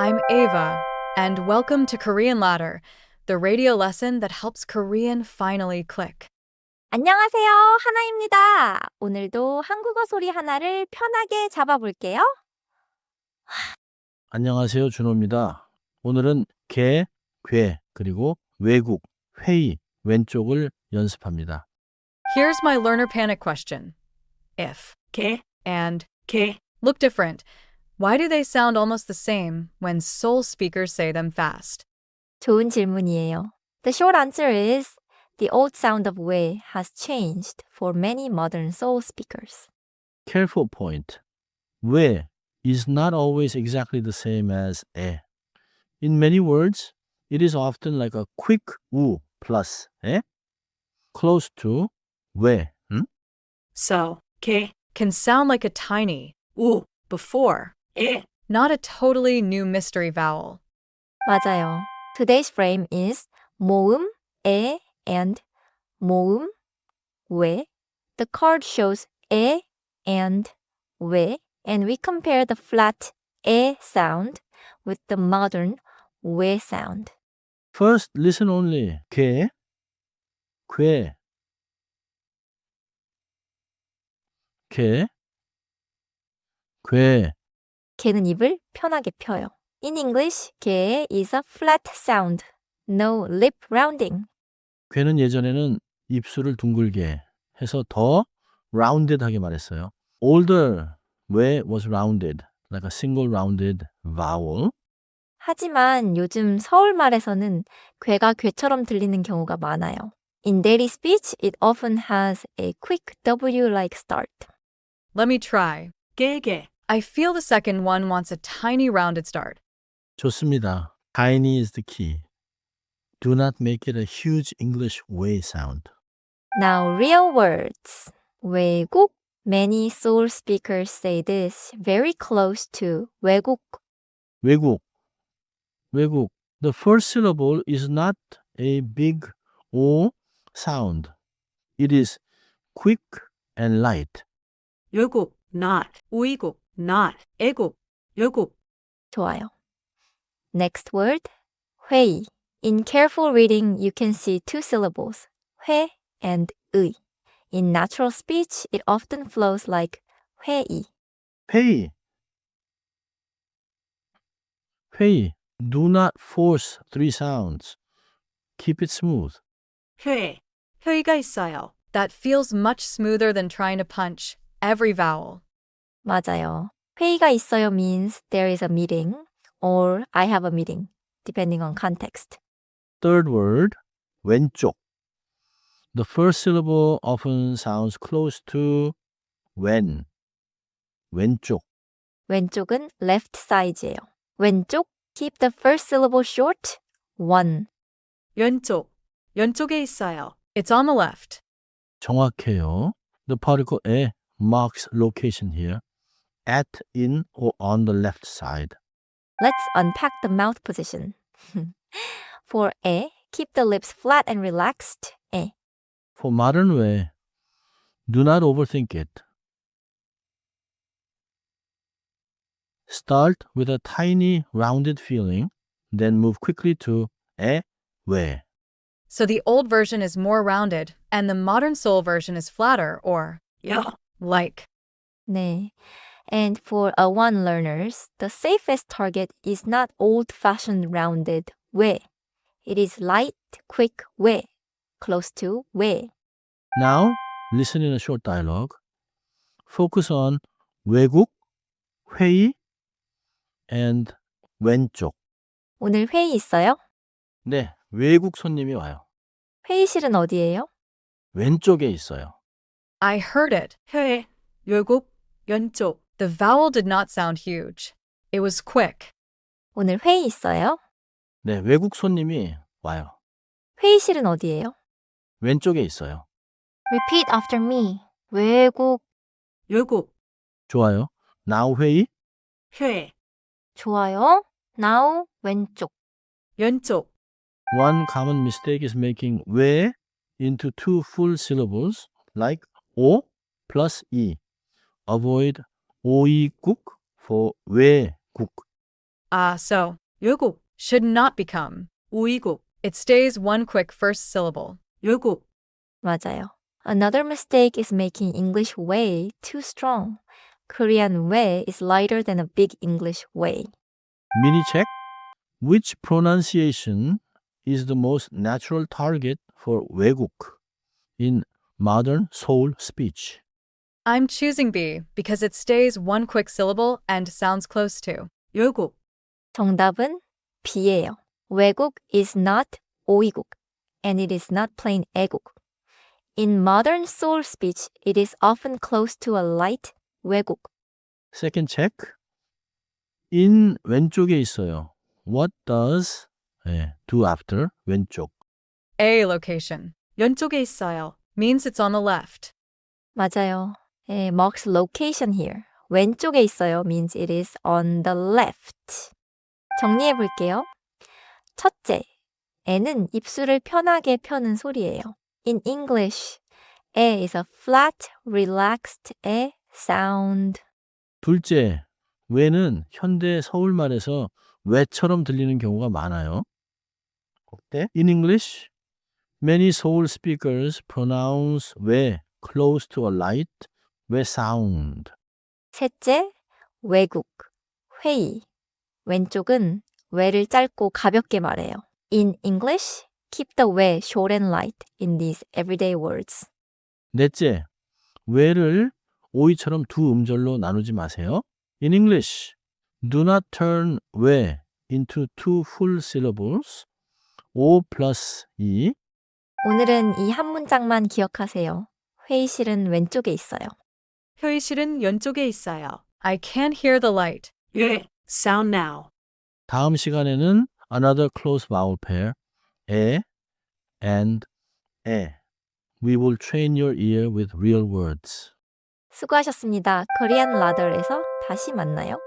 I'm Ava, and welcome to Korean Ladder, the radio lesson that helps Korean finally click. 안녕하세요. 하나입니다. 오늘도 한국어 소리 하나를 편하게 잡아볼게요. 안녕하세요. 준호입니다. 오늘은 개, 괴, 그리고 외국, 회의, 왼쪽을 연습합니다. Here's my learner panic question. If 개, and 개, look different, why do they sound almost the same when Seoul speakers say them fast? 좋은 질문이에요. The short answer is the old sound of 왜 has changed for many modern Seoul speakers. Careful point. 왜 is not always exactly the same as 에. In many words, it is often like a quick 우 plus 에, close to 왜. so, 개, Can sound like a tiny 우, before, 에, not a totally new mystery vowel. 맞아요. Today's frame is 모음, 에, and 모음, 왜. The card shows 에 and 왜, and we compare the flat 에 sound with the modern 왜 sound. First, listen only. 개, 괴, 개, 괴. 개는 입을 편하게 펴요. In English, 개 is a flat sound. No lip rounding. 괴는 예전에는 입술을 둥글게 해서 더 rounded하게 말했어요. Older 왜 was rounded, like a single rounded vowel. 하지만 요즘 서울말에서는 괴가 괴처럼 들리는 경우가 많아요. In daily speech, it often has a quick W-like start. Let me try. 개, 개, I feel the second one wants a tiny rounded start. 좋습니다. Tiny is the key. Do not make it a huge English way sound. Now, real words. 외국. Many Seoul speakers say this very close to 외국. 외국, 외국. The first syllable is not a big O sound. It is quick and light. 외국, not, 우이국, not, 애국, 외국, 좋아요. Next word, 회의. In careful reading, you can see two syllables, 회 and 의. In natural speech, it often flows like 회의. 회의, 회의. Do not force three sounds. Keep it smooth. 회, 회의가 있어요. That feels much smoother than trying to punch every vowel. 맞아요. 회의가 있어요 means there is a meeting or I have a meeting, depending on context. Third word, 왼쪽. The first syllable often sounds close to 왼. 왼쪽. 왼쪽은 left side예요. 왼쪽, keep the first syllable short, one. 왼쪽, 왼쪽에 있어요. It's on the left. 정확해요. The particle 에 marks location here. At, in, or on the left side. Let's unpack the mouth position. For 에, keep the lips flat and relaxed. 에. For modern way, do not overthink it. Start with a tiny rounded feeling, then move quickly to 에, 왜. So the old version is more rounded, and the modern Seoul version is flatter or 여, like. 네. And for A1 learners, the safest target is not old-fashioned rounded 왜. It is light, quick 왜, close to 왜. Now, listen in a short dialogue. Focus on 외국, 회의, and 왼쪽. 오늘 회의 있어요? 네, 외국 손님이 와요. 회의실은 어디예요? 왼쪽에 있어요. I heard it. 회, 외국, 왼쪽, The vowel did not sound huge. It was quick. 오늘 회의 있어요? 네, 외국 손님이 와요. 회의실은 어디예요? 왼쪽에 있어요. Repeat after me. 외국. 외국, 좋아요. Now 회의. 회, 좋아요. Now 왼쪽. 왼쪽, One common mistake is making 왜 into two full syllables like 오 plus 이. Avoid 오이국 for 외국. So, 열곡, should not become. 오이곡, It stays one quick first syllable. 열곡, 맞아요. Another mistake is making English way too strong. Korean way is lighter than a big English way. Mini check. Which pronunciation is the most natural target for 외국 in modern Seoul speech? I'm choosing B because it stays one quick syllable and sounds close to. 열곡, 정답은 B예요. 외국 is not 오이국 and it is not plain 애국. In modern Seoul speech, it is often close to a light 외국. Second check. in 왼쪽에 있어요. What does do after 왼쪽? A location 왼쪽에 있어요. means it's on the left. 맞아요. marks location here. 왼쪽에 있어요 means it is on the left. 정리해 볼게요. 첫째, 에는 입술을 편하게 펴는 소리예요. In English, 에 is a flat, relaxed 에 sound. 둘째, 왜는 현대 서울말에서 왜처럼 들리는 경우가 많아요. 어때? In English, many Seoul speakers pronounce 왜 close to a light 왜 sound. 셋째, 외국, 회의. 왼쪽은 왜를 짧고 가볍게 말해요. In English, keep the 왜 short and light in these everyday words. 넷째, 왜를 오이처럼 두 음절로 나누지 마세요. In English, do not turn 왜 into two full syllables. 오 플러스 이. 오늘은 이 한 문장만 기억하세요. 회의실은 왼쪽에 있어요. 회의실은 왼쪽에 있어요. I can't hear the light. 예, sound now. 다음 시간에는 another close vowel pair, 에 and 에. We will train your ear with real words. 수고하셨습니다. Korean Ladder에서 다시 만나요.